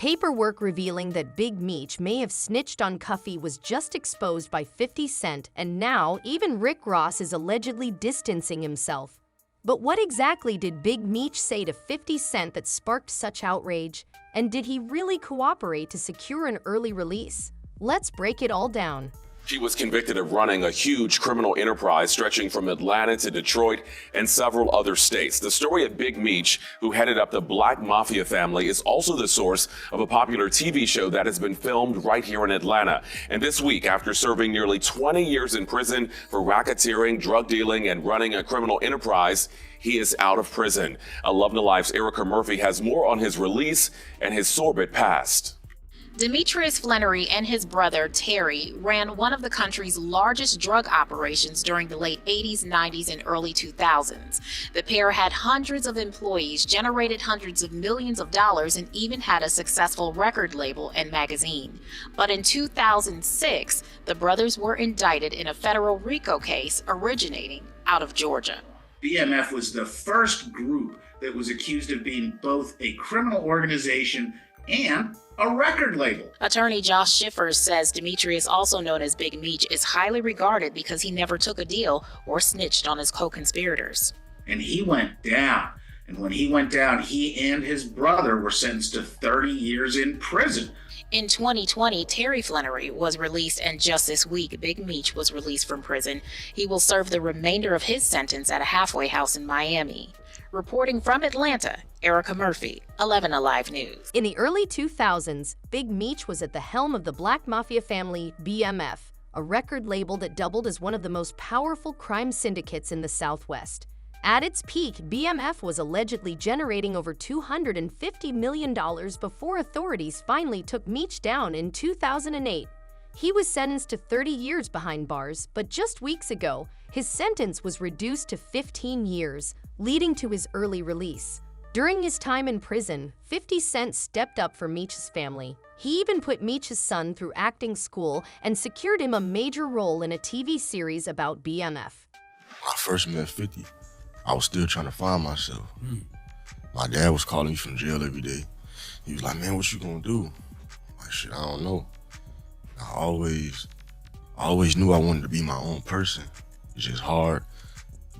Paperwork revealing that Big Meech may have snitched on Cuffy was just exposed by 50 Cent, and now even Rick Ross is allegedly distancing himself. But what exactly did Big Meech say to 50 Cent that sparked such outrage? And did he really cooperate to secure an early release? Let's break it all down. He was convicted of running a huge criminal enterprise stretching from Atlanta to Detroit and several other states. The story of Big Meech, who headed up the Black Mafia family, is also the source of a popular TV show that has been filmed right here in Atlanta. And this week, after serving nearly 20 years in prison for racketeering, drug dealing, and running a criminal enterprise, he is out of prison. 11 Alive's Erica Murphy has more on his release and his sordid past. Demetrius Flannery and his brother, Terry, ran one of the country's largest drug operations during the late 80s, 90s, and early 2000s. The pair had hundreds of employees, generated hundreds of millions of dollars, and even had a successful record label and magazine. But in 2006, the brothers were indicted in a federal RICO case originating out of Georgia. BMF was the first group that was accused of being both a criminal organization and a record label. Attorney Josh Schiffers says Demetrius, also known as Big Meech, is highly regarded because he never took a deal or snitched on his co-conspirators. And he went down. And when he went down, he and his brother were sentenced to 30 years in prison. In 2020, Terry Flannery was released, and just this week, Big Meech was released from prison. He will serve the remainder of his sentence at a halfway house in Miami. Reporting from Atlanta, Erica Murphy, 11 Alive News. In the early 2000s, Big Meech was at the helm of the Black Mafia family BMF, a record label that doubled as one of the most powerful crime syndicates in the Southwest. At its peak, BMF was allegedly generating over $250 million before authorities finally took Meech down in 2008. He was sentenced to 30 years behind bars, but just weeks ago, his sentence was reduced to 15 years, leading to his early release. During his time in prison, 50 Cent stepped up for Meech's family. He even put Meech's son through acting school and secured him a major role in a TV series about BMF. When I first met 50, I was still trying to find myself. My dad was calling me from jail every day. He was like, man, what you gonna do? I'm like, shit, I don't know. I always knew I wanted to be my own person. It's just hard,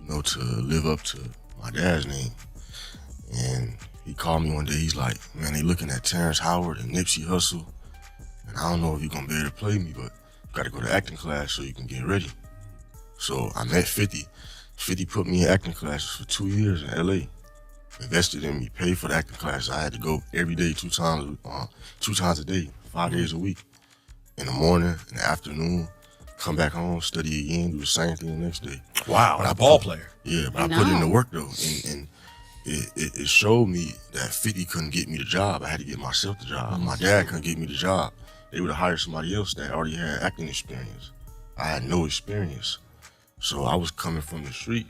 to live up to my dad's name. And he called me one day, he's like, man, they looking at Terrence Howard and Nipsey Hussle, and I don't know if you're gonna be able to play me, but you gotta go to acting class so you can get ready. So I met 50. 50 put me in acting classes for 2 years in LA. Invested in me, paid for the acting classes. I had to go every day, two times a day, 5 days a week. In the morning, in the afternoon, come back home, study again, do the same thing the next day. Wow, but a ball player. Yeah, but I put in the work though, and it showed me that 50 couldn't get me the job. I had to get myself the job. My dad couldn't get me the job. They would have hired somebody else that already had acting experience. I had no experience. So I was coming from the street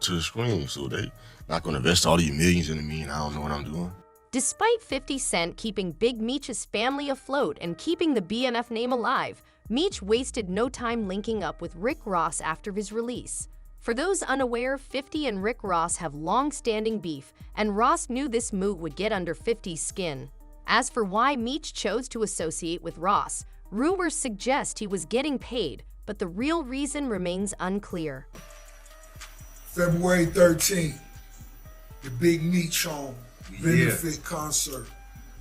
to the screen, so they not gonna invest all these millions into me and I don't know what I'm doing. Despite 50 Cent keeping Big Meech's family afloat and keeping the BMF name alive, Meech wasted no time linking up with Rick Ross after his release. For those unaware, 50 and Rick Ross have long-standing beef, and Ross knew this move would get under 50's skin. As for why Meech chose to associate with Ross, rumors suggest he was getting paid, but the real reason remains unclear. February 13th, the Big Meech Home benefit concert.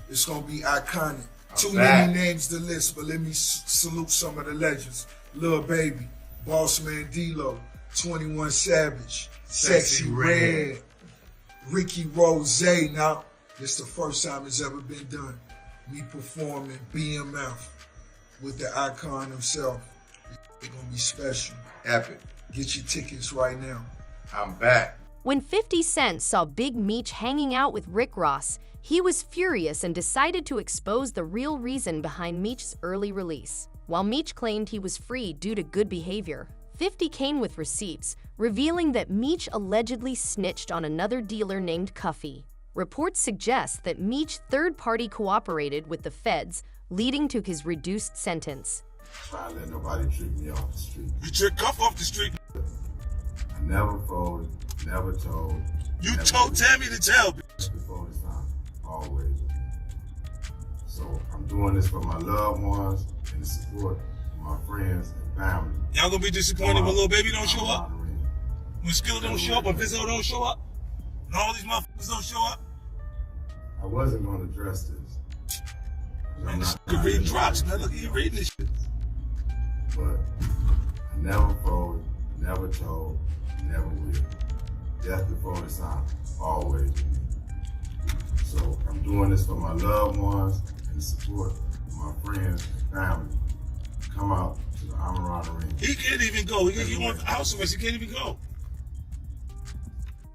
It's gonna be iconic. Too many names to list, but let me salute some of the legends. Lil Baby, Bossman D-Lo, 21 Savage, Sexy Red, Ricky Rose. Now, this the first time it's ever been done. Me performing BMF with the icon himself. It's gonna be special. Epic. Get your tickets right now. I'm back. When 50 Cent saw Big Meech hanging out with Rick Ross, he was furious and decided to expose the real reason behind Meech's early release. While Meech claimed he was free due to good behavior, 50 came with receipts, revealing that Meech allegedly snitched on another dealer named Cuffy. Reports suggest that Meech third-party cooperated with the feds, leading to his reduced sentence. Try to let nobody trick me off the street. You took Cuff off the street? I never folded, never told. You told Tammy to tell. Before this time, always. So doing this for my loved ones and the support of my friends and family. Y'all gonna be disappointed when little baby don't show up? When Skilla don't show up, when Vizzo don't show up? And all these motherfuckers don't show up? I wasn't going to address this. Man, this shit reading drops, man. Look at you reading this shit. But I never folded, never told, never will. Death before the sign, always with me. So I'm doing this for my loved ones and the support of my friends and family. Come out to the Amaran Arena. He can't even go. He wants house arrest. He can't even go.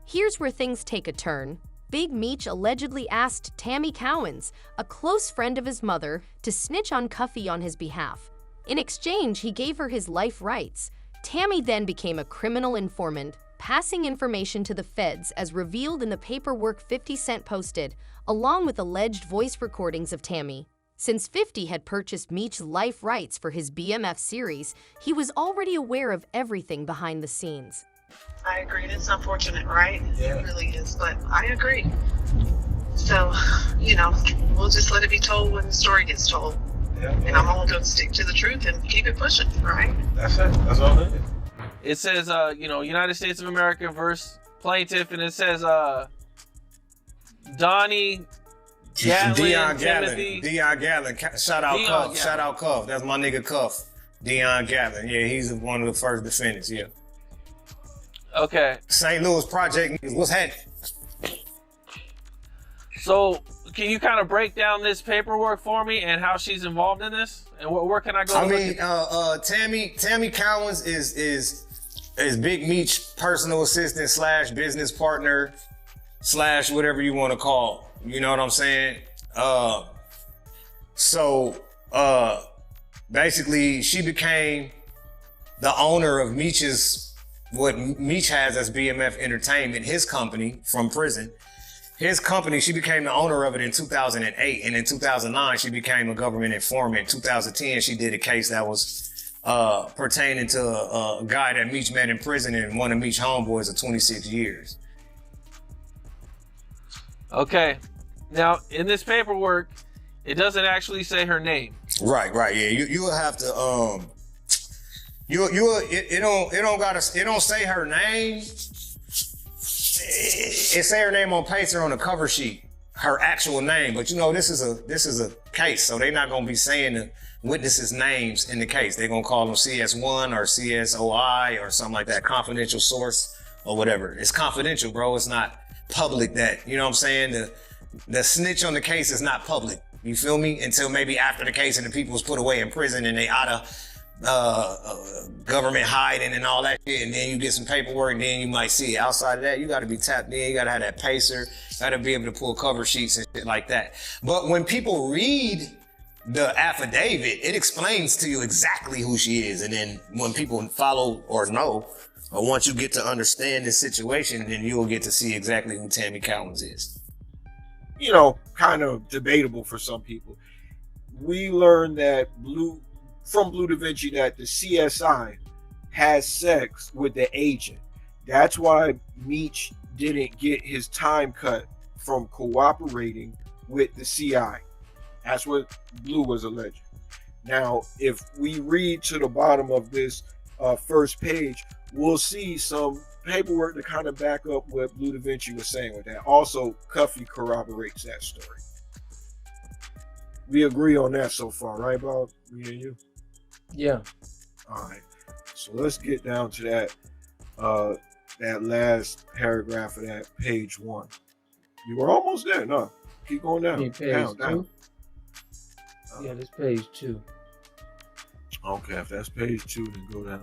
Here's where things take a turn. Big Meech allegedly asked Tammy Cowens, a close friend of his mother, to snitch on Cuffy on his behalf. In exchange, he gave her his life rights. Tammy then became a criminal informant, passing information to the feds as revealed in the paperwork 50 Cent posted, along with alleged voice recordings of Tammy. Since 50 had purchased Meech's life rights for his BMF series, he was already aware of everything behind the scenes. I agree. It's unfortunate, right? Yeah. It really is, but I agree. So, we'll just let it be told when the story gets told. Yeah. And I'm only going to stick to the truth and keep it pushing, right? That's it. That's all it is. It says, United States of America versus plaintiff, and it says, Donnie Gatlin, Timothy. Deion Gatlin. Shout out Cuff. Shout out Cuff. That's my nigga Cuff. Deion Gatlin. Yeah, he's one of the first defendants. Yeah. Okay. St. Louis Project. What's happening? So, can you kind of break down this paperwork for me and how she's involved in this? And where can I go? Tammy Cowens is Big Meech personal assistant / business partner / whatever you want to call. You know what I'm saying? Basically, she became the owner of what Meech has as BMF Entertainment, his company from prison. His company, she became the owner of it in 2008. And in 2009, she became a government informant. In 2010, she did a case that was pertaining to a guy that Meech met in prison and one of Meech's homeboys of 26 years. Okay. Now, in this paperwork, it doesn't actually say her name. Right, yeah. You will have to it don't say her name. It say her name on paper on the cover sheet, her actual name. But this is a case, so they're not gonna be saying the witnesses' names in the case. They're gonna call them CS1 or CSOI or something like that, confidential source or whatever. It's confidential, bro. It's not public. That, you know what I'm saying? The snitch on the case is not public. You feel me? Until maybe after the case and the people was put away in prison and they out of government hiding and all that shit, and then you get some paperwork and then you might see it. Outside of that, you got to be tapped in. You got to have that pacer. Got to be able to pull cover sheets and shit like that. But when people read the affidavit, it explains to you exactly who she is. And then when people follow or know, or once you get to understand the situation, then you'll get to see exactly who Tammy Cowens is. Kind of debatable for some people. We learned that from Blue Da Vinci that the CSI has sex with the agent. That's why Meech didn't get his time cut from cooperating with the CI. That's what Blue was alleging. Now, if we read to the bottom of this first page, we'll see some paperwork to kind of back up what Blue Da Vinci was saying with that. Also, Cuffy corroborates that story. We agree on that so far, right, Bob? Me and you? Yeah. All right. So let's get down to that last paragraph of that page 1. You were almost there. No, keep going down. Down. Yeah, this page 2. Okay, if that's page 2, then go down.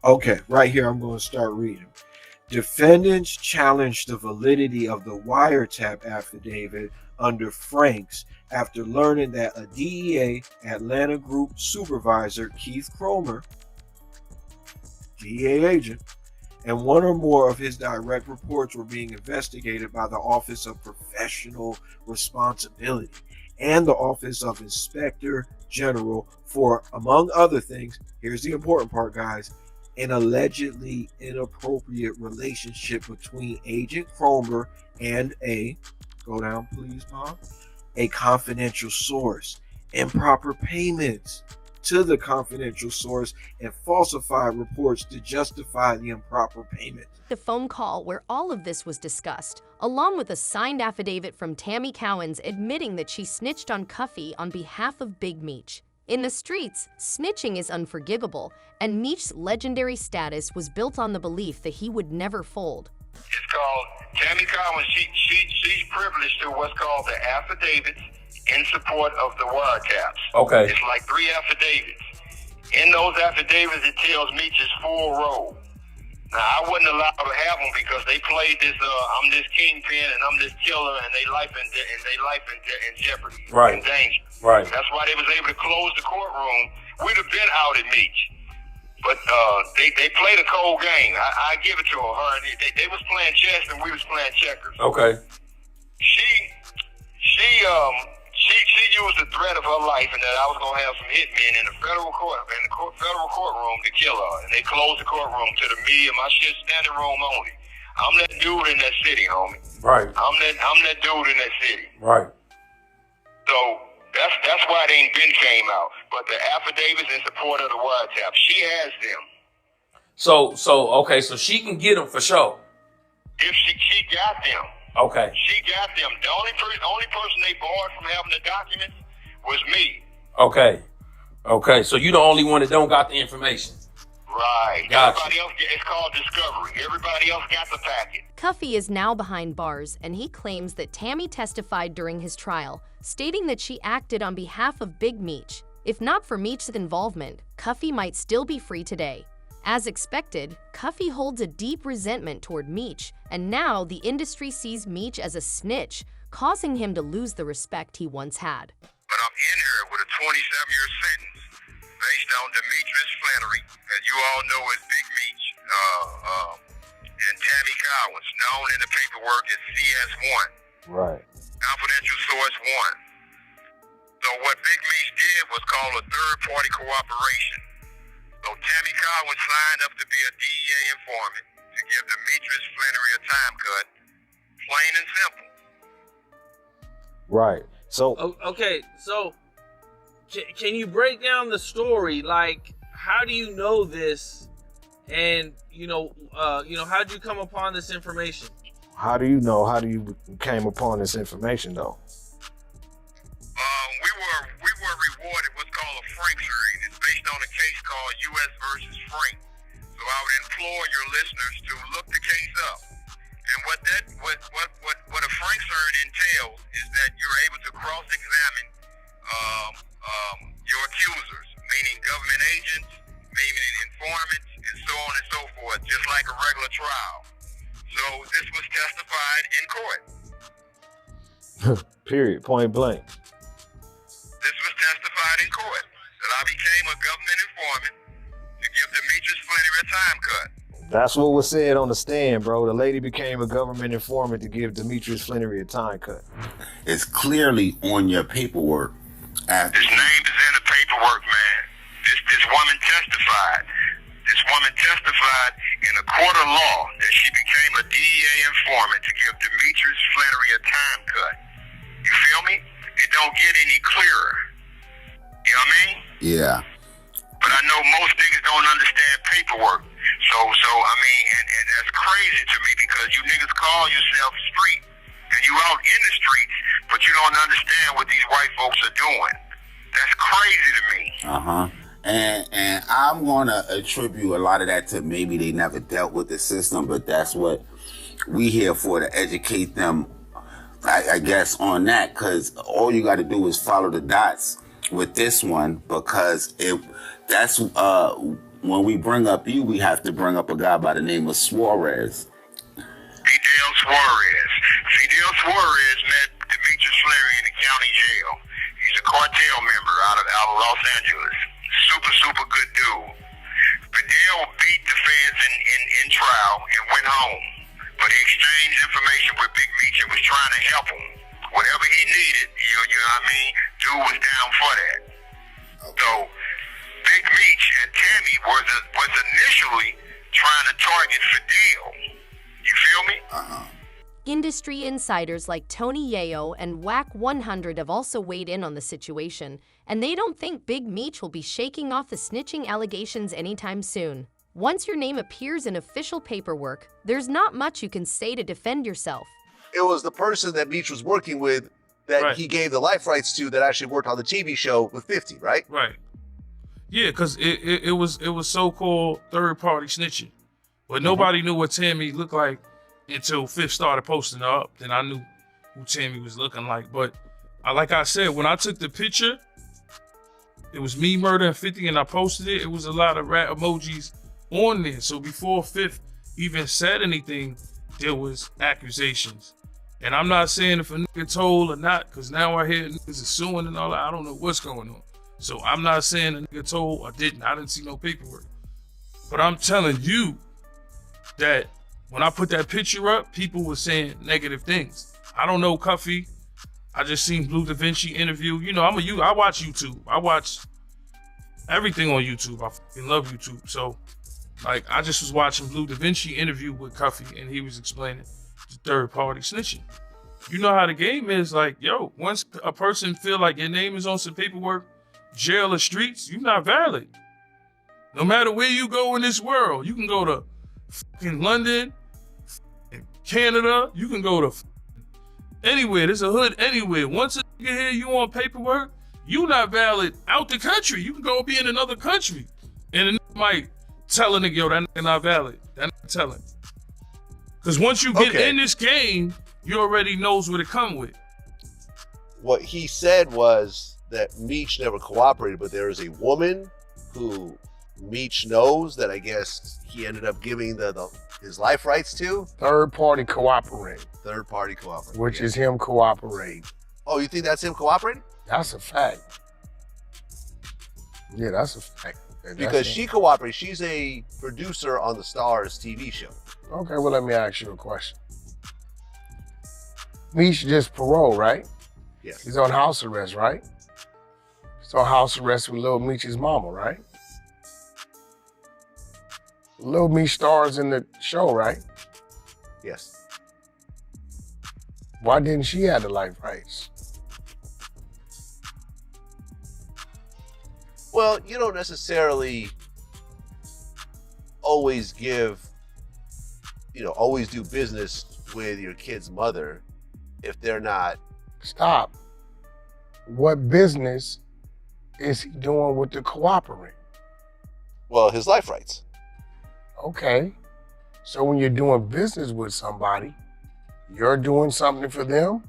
Okay, right here, I'm going to start reading. Defendants challenged the validity of the wiretap affidavit under Franks after learning that a DEA Atlanta Group supervisor, Keith Cromer, DEA agent, and one or more of his direct reports were being investigated by the Office of Professional Responsibility and the Office of Inspector General for, among other things, here's the important part, guys, an allegedly inappropriate relationship between Agent Cromer and go down please, Mom, a confidential source, improper payments to the confidential source, and falsified reports to justify the improper payment. The phone call where all of this was discussed, along with a signed affidavit from Tammy Cowens admitting that she snitched on Cuffy on behalf of Big Meech. In the streets, snitching is unforgivable, and Meech's legendary status was built on the belief that he would never fold. It's called Tammy Cowens. She's privileged to what's called the affidavits in support of the wiretaps. Okay. It's like 3 affidavits. In those affidavits, it tells Meech's full role. Now, I wouldn't allow to have them because they played this, I'm this kingpin and I'm this killer, and they life in jeopardy, Right. in danger. Right. That's why they was able to close the courtroom. We'd have been out at Meech. But they played a cold game. I give it to her. They was playing chess and we was playing checkers. Okay. She used the threat of her life and that I was gonna have some hitmen in the federal courtroom to kill her. And they closed the courtroom to the media. My shit's standing room only. I'm that dude in that city, homie. Right. I'm that dude in that city. Right. So that's why they ain't been came out. But the affidavits in support of the wiretap, she has them. So okay, so she can get them for sure. If she got them. Okay. She got them. The only person they barred from having the documents was me. Okay. So you the only one that don't got the information. Right. Gotcha. Everybody else, it's called discovery. Everybody else got the packet. Cuffy is now behind bars, and he claims that Tammy testified during his trial, stating that she acted on behalf of Big Meech. If not for Meech's involvement, Cuffy might still be free today. As expected, Cuffy holds a deep resentment toward Meech, and now the industry sees Meech as a snitch, causing him to lose the respect he once had. But I'm in here with a 27-year sentence based on Demetrius Flannery, as you all know as Big Meech, and Tammy Cowens, known in the paperwork as CS1. Right. Confidential source 1. So what Big Meech did was called a third-party cooperation. So Tammy Cowens signed up to be a DEA informant to give Demetrius Flannery a time cut, plain and simple. Right. So okay, so can you break down the story? Like, how do you know this? And how'd you come upon this information? how do you know? How do you came upon this information though? We were rewarded what's called a Frank hearing. It's based on a case called U.S. versus Frank. So I would implore your listeners to look the case up. And what a Frank hearing entails is that you're able to cross-examine your accusers, meaning government agents, meaning informants, and so on and so forth, just like a regular trial. So this was testified in court. Period. Point blank. This was testified in court that I became a government informant to give Demetrius Flannery a time cut. That's what was said on the stand, bro. The lady became a government informant to give Demetrius Flannery a time cut. It's clearly on your paperwork. His name is in the paperwork, man. This woman testified. This woman testified in a court of law that she became a DEA informant to give Demetrius Flannery a time cut. You feel me? It don't get any clearer. You know what I mean? Yeah. But I know most niggas don't understand paperwork. So I mean, and that's crazy to me because you niggas call yourself street and you out in the streets, but you don't understand what these white folks are doing. That's crazy to me. And I'm gonna attribute a lot of that to maybe they never dealt with the system, but that's what we here for, to educate them, I guess, on that, because all you got to do is follow the dots with this one, because that's when we bring up you, we have to bring up a guy by the name of Suarez. Fidel Suarez met Demetrius Flannery in the county jail. He's a cartel member out of Los Angeles. Super good dude. Fidel beat the feds in trial and went home. But he exchanged information with Big Meech and was trying to help him. Whatever he needed, you know what I mean? Dude was down for that. So Big Meech and Tammy was initially trying to target Fidel. You feel me? Industry insiders like Tony Yeo and WAC 100 have also weighed in on the situation, and they don't think Big Meech will be shaking off the snitching allegations anytime soon. Once your name appears in official paperwork, there's not much you can say to defend yourself. It was the person that Meech was working with that he gave the life rights to that actually worked on the TV show with 50, right? Right. Yeah, because it was so-called third-party snitching. But nobody knew what Tammy looked like until Fifth started posting her up. Then I knew who Tammy was looking like. But like I said, when I took the picture, it was me murdering 50 and I posted it. It was a lot of rat emojis on there. So before Fifth even said anything, there was accusations. And I'm not saying if a nigga told or not, because now I hear niggas are suing and all that. I don't know what's going on. So I'm not saying a nigga told or didn't. I didn't see no paperwork. But I'm telling you that when I put that picture up, people were saying negative things. I don't know Cuffy. I just seen Blue Da Vinci interview. You know, I watch YouTube. I watch everything on YouTube. I fucking love YouTube. So, like, I just was watching Blue Da Vinci interview with Cuffy, and he was explaining the third-party snitching. You know how the game is. Like, yo, once a person feel like your name is on some paperwork, jail or streets, you're not valid. No matter where you go in this world, you can go to fucking London, fucking Canada, you can go to anywhere. There's a hood anywhere. Once a nigga hear you on paperwork, you not valid out the country. You can go be in another country. And a nigga might tell a nigga, yo, that nigga not valid. That nigga telling. Because once you get in this game, you already knows what it come with. What he said was that Meech never cooperated, but there is a woman who Meech knows that I guess he ended up giving his life rights to. Third party cooperating. Third party cooperating. Which is him cooperating. Oh, you think that's him cooperating? That's a fact. Yeah, that's a fact. Because she cooperates. She's a producer on the Stars TV show. Okay, well, let me ask you a question. Meech just parole, right? Yes. He's on house arrest, right? He's on house arrest with Lil Meech's mama, right? Lil Meech stars in the show, right? Yes. Why didn't she have the life rights? Well, you don't necessarily always always do business with your kid's mother if they're not. Stop. What business is he doing with the cooperating? Well, his life rights. Okay. So when you're doing business with somebody, you're doing something for them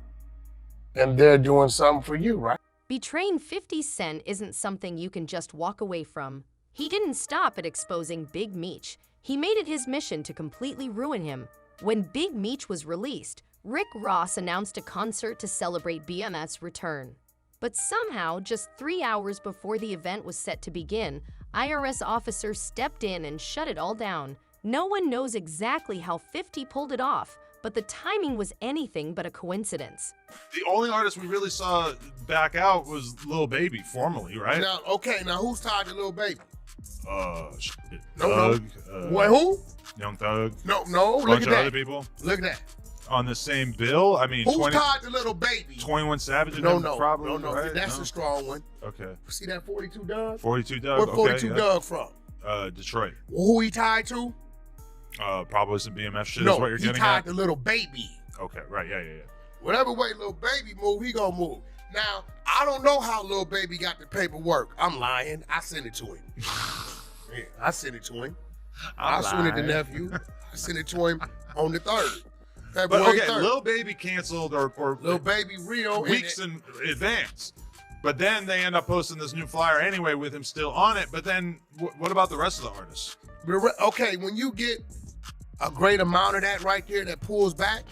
and they're doing something for you, right? Betraying 50 Cent isn't something you can just walk away from. He didn't stop at exposing Big Meech. He made it his mission to completely ruin him. When Big Meech was released, Rick Ross announced a concert to celebrate BMF's return. But somehow, just 3 hours before the event was set to begin, IRS officers stepped in and shut it all down. No one knows exactly how 50 pulled it off, but the timing was anything but a coincidence. The only artist we really saw back out was Lil Baby, formally, right? Now who's tied to Lil Baby? Shit. No. Thug. Wait, who? Young Thug. No, look bunch at of that. other people. Look at that. On the same bill? I mean, Who's tied to Lil Baby? 21 Savage? No, probably, right? That's a strong one. Okay. See that 42 Doug? 42 Doug, Where 42 Doug from? Detroit. Well, who he tied to? Probably some BMF shit No, is what you're he getting tied at? to Lil Baby. Okay, right, yeah. Whatever way Lil Baby move, he gonna move. Now, I don't know how Lil Baby got the paperwork. I'm lying. I sent it to him. Yeah, I sent it to him. I sent it to nephew. I sent it to him on the 3rd. But February okay, 3rd. Lil Baby canceled or Lil Baby real weeks in advance. But then they end up posting this new flyer anyway with him still on it. But then what about the rest of the artists? Okay, when you get a great amount of that right there that pulls back,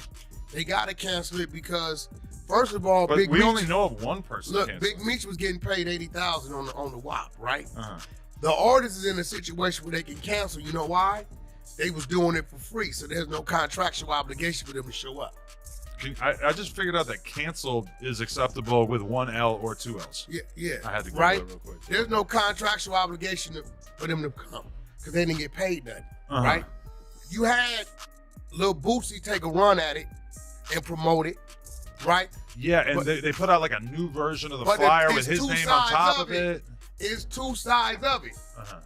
they gotta cancel it because first of all, But Big we Meech, only know of one person. Look, canceling. Big Meech was getting paid $80,000 on the WAP, right? Uh-huh. The artist is in a situation where they can cancel. You know why? They was doing it for free, so there's no contractual obligation for them to show up. I just figured out that canceled is acceptable with 1 L or 2 L's. Yeah. I had to go right? real quick. There's no contractual obligation for them to come because they didn't get paid nothing, right? You had Lil Boosie take a run at it and promote it, right? Yeah, and they put out like a new version of the flyer with his name on top of it. It's two sides of it. Uh-huh.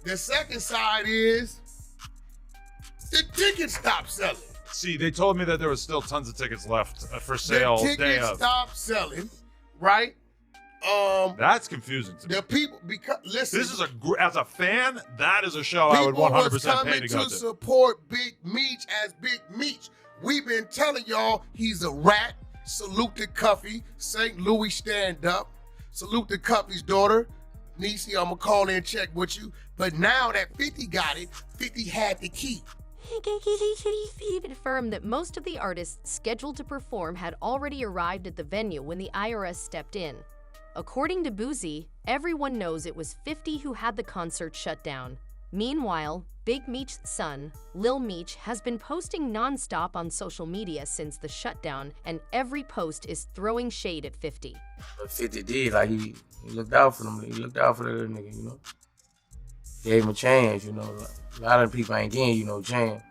The second side is the tickets stopped selling. See, they told me that there was still tons of tickets left for sale The day tickets of. stopped selling, right? That's confusing to me. The people, because listen, This is as a fan, that is a show I would 100% pay to go to to. support Big Meech as Big Meech. We've been telling y'all he's a rat. Salute to Cuffy, St. Louis stand up. Salute to Cuffy's daughter. Niecy, I'm gonna call in and check with you. But now that 50 got it, 50 had the key. He confirmed that most of the artists scheduled to perform had already arrived at the venue when the IRS stepped in. According to Boozy, everyone knows it was 50 who had the concert shut down. Meanwhile, Big Meech's son, Lil Meech, has been posting non-stop on social media since the shutdown, and every post is throwing shade at 50. But 50 did, like he looked out for them. He looked out for the little nigga, you know. Gave him a chance, you know. A lot of people ain't getting you no chance.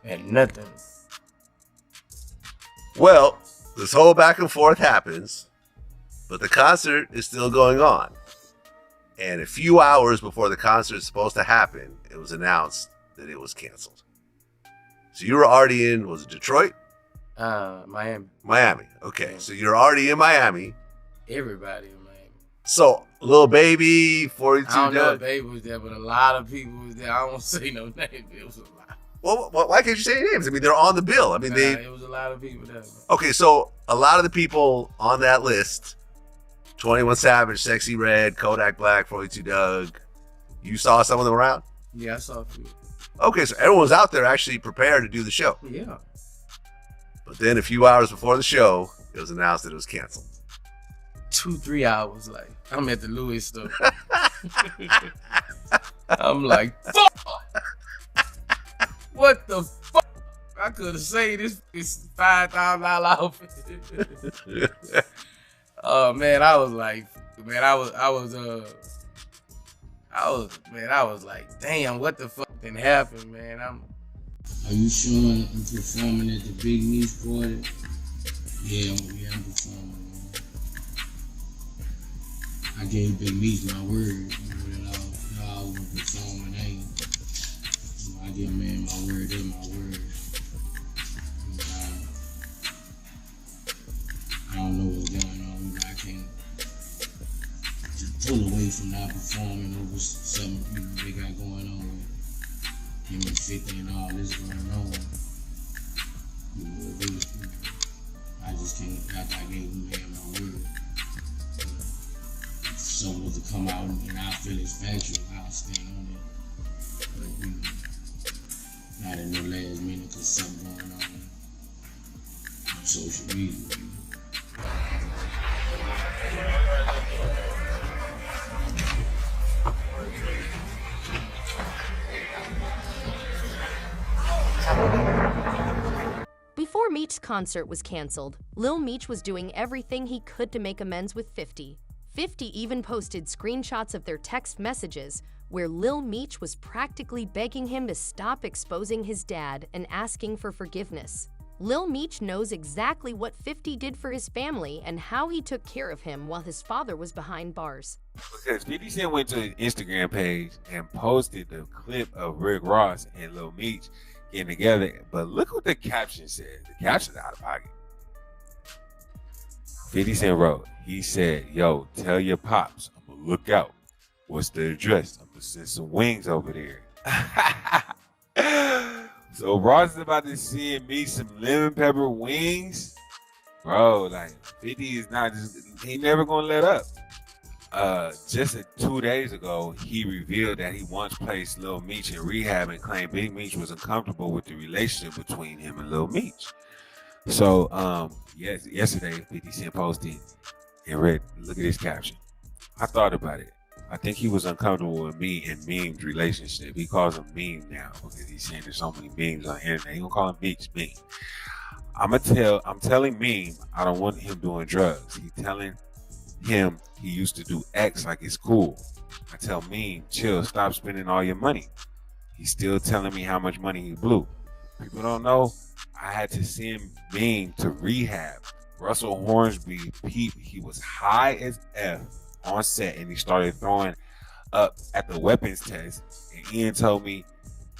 And nothing. Well, this whole back and forth happens, but the concert is still going on. And a few hours before the concert is supposed to happen, it was announced that it was canceled. So you were already in, was it Detroit? Miami. Miami. Okay, so you're already in Miami. Everybody in Miami. So, Lil Baby, 42 I don't know Doug. if Baby was there, but a lot of people was there. I won't say no name. It was a lot. Well, why can't you say names? I mean, they're on the bill. I mean, It was a lot of people there. Okay, so a lot of the people on that list, 21 Savage, Sexy Red, Kodak Black, 42 Doug, you saw some of them around? Yeah, I saw a few. Okay, so everyone was out there actually prepared to do the show. Yeah. But then a few hours before the show, it was announced that it was canceled. 2-3 hours, like, I'm at the Louis store. I'm like, fuck! What the fuck? I could have saved this $5,000 outfit. Oh man, I was like, man, I was like, damn, what the fuck didn't happen, man? Are you showing and performing at the Big Meech party? Yeah, I'm performing, man. I gave Big Meech my word, you know, that I was gonna perform and I give man my word, that's my word. I don't know what's going on, but I can't just pull away from not performing over something they got going on with him and 50 and all this going on. I just can't, after I gave him my word. If something was to come out and I feel it's factual, I'll stand on it. But not in the last minute because something going on social media. Before Meech's concert was canceled, Lil Meech was doing everything he could to make amends with 50. 50 even posted screenshots of their text messages where Lil Meech was practically begging him to stop exposing his dad and asking for forgiveness. Lil Meech knows exactly what 50 did for his family and how he took care of him while his father was behind bars. Because 50 Cent went to his Instagram page and posted the clip of Rick Ross and Lil Meech getting together. But look what the caption said. The caption's out of pocket. 50 Cent wrote, he said, yo, tell your pops, I'm gonna look out. What's the address? I'm gonna send some wings over there. So Ross is about to send me some lemon pepper wings. Bro, like 50 is not just, he never gonna let up. Just 2 days ago, he revealed that he once placed Lil Meech in rehab and claimed Big Meech was uncomfortable with the relationship between him and Lil Meech. So, yesterday, 50 Cent posted and read, look at this caption. I thought about it. I think he was uncomfortable with me and Meme's relationship. He calls him Meme now because he's saying there's so many memes on the internet. He gonna call him Meech Meme. I'm telling Meme I don't want him doing drugs. He telling him he used to do X like it's cool. I tell Meme, chill, stop spending all your money. He's still telling me how much money he blew. People don't know, I had to send Bing to rehab. Russell Hornsby, he was high as F on set, and he started throwing up at the weapons test. And Ian told me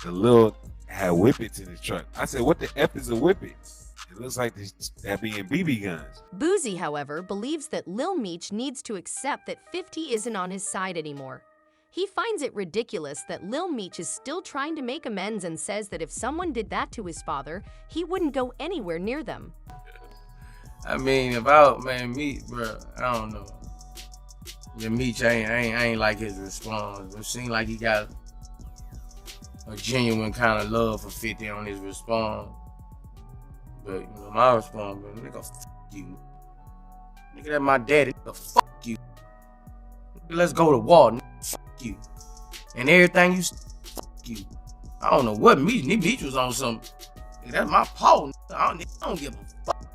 the Lil had whippets in his truck. I said, what the F is a whippet? It looks like that being BB guns. Boozy, however, believes that Lil Meech needs to accept that 50 isn't on his side anymore. He finds it ridiculous that Lil Meech is still trying to make amends and says that if someone did that to his father, he wouldn't go anywhere near them. I mean, Meech, bro, I don't know. Yeah, Meech, I ain't like his response. It seemed like he got a genuine kind of love for 50 on his response. But, you know, my response, man, nigga, fuck you. Nigga, that's my daddy, nigga, fuck you. Nigga, let's go to war, nigga, fuck you. And everything you, fuck you. I don't know what Meech was on something. Nigga, that's my paw, nigga. I don't give a fuck.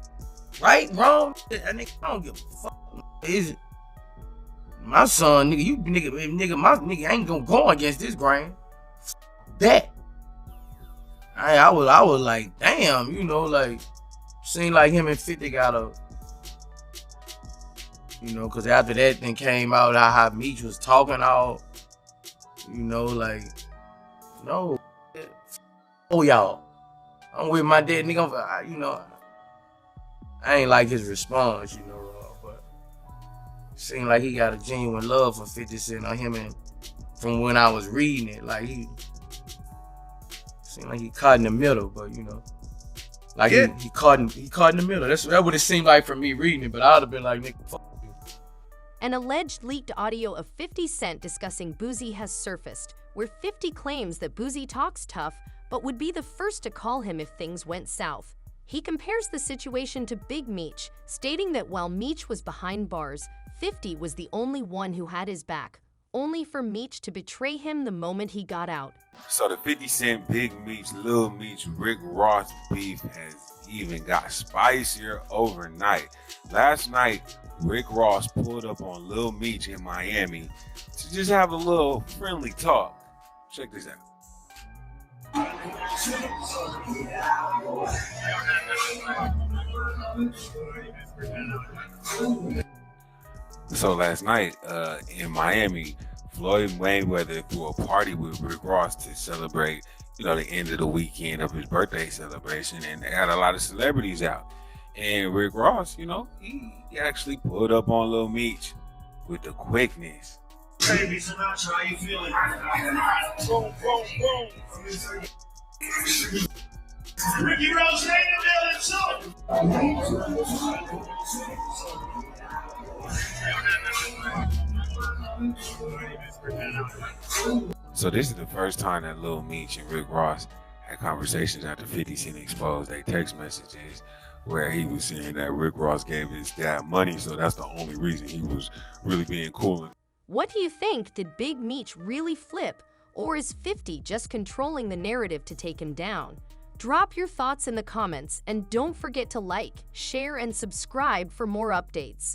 Right, wrong, nigga, I don't give a fuck. Is it? My son, nigga, my nigga ain't gonna go against this grain. That. I was like, damn, you know, like, seemed like him and 50 got a, you know, because after that thing came out, how Meech was talking all, you know, like, no, oh, y'all, I'm with my dad, nigga, you know, I ain't like his response, you know, but seemed like he got a genuine love for 50 Cent on him, and from when I was reading it, like, he seemed like he caught in the middle, but you know, like he caught in the middle. That would have seemed like for me reading it, but I'd have been like, nigga, fuck you. An alleged leaked audio of 50 Cent discussing Boozy has surfaced, where 50 claims that Boozy talks tough, but would be the first to call him if things went south. He compares the situation to Big Meech, stating that while Meech was behind bars, 50 was the only one who had his back, only for Meech to betray him the moment he got out. So the 50 Cent, Big Meech, Lil Meech, Rick Ross beef has even got spicier overnight. Last night, Rick Ross pulled up on Lil Meech in Miami to just have a little friendly talk. Check this out. So last night in Miami, Floyd Mayweather threw a party with Rick Ross to celebrate, you know, the end of the weekend of his birthday celebration, and they had a lot of celebrities out. And Rick Ross, you know, he actually pulled up on Lil Meech with the quickness. Baby, so much, how you feeling? Boom, boom, boom. Ricky Rose in the building, So this is the first time that Lil Meech and Rick Ross had conversations after 50 Cent exposed their text messages, where he was saying that Rick Ross gave his dad money, so that's the only reason he was really being cool. What do you think? Did Big Meech really flip, or is 50 just controlling the narrative to take him down? Drop your thoughts in the comments, and don't forget to like, share, and subscribe for more updates.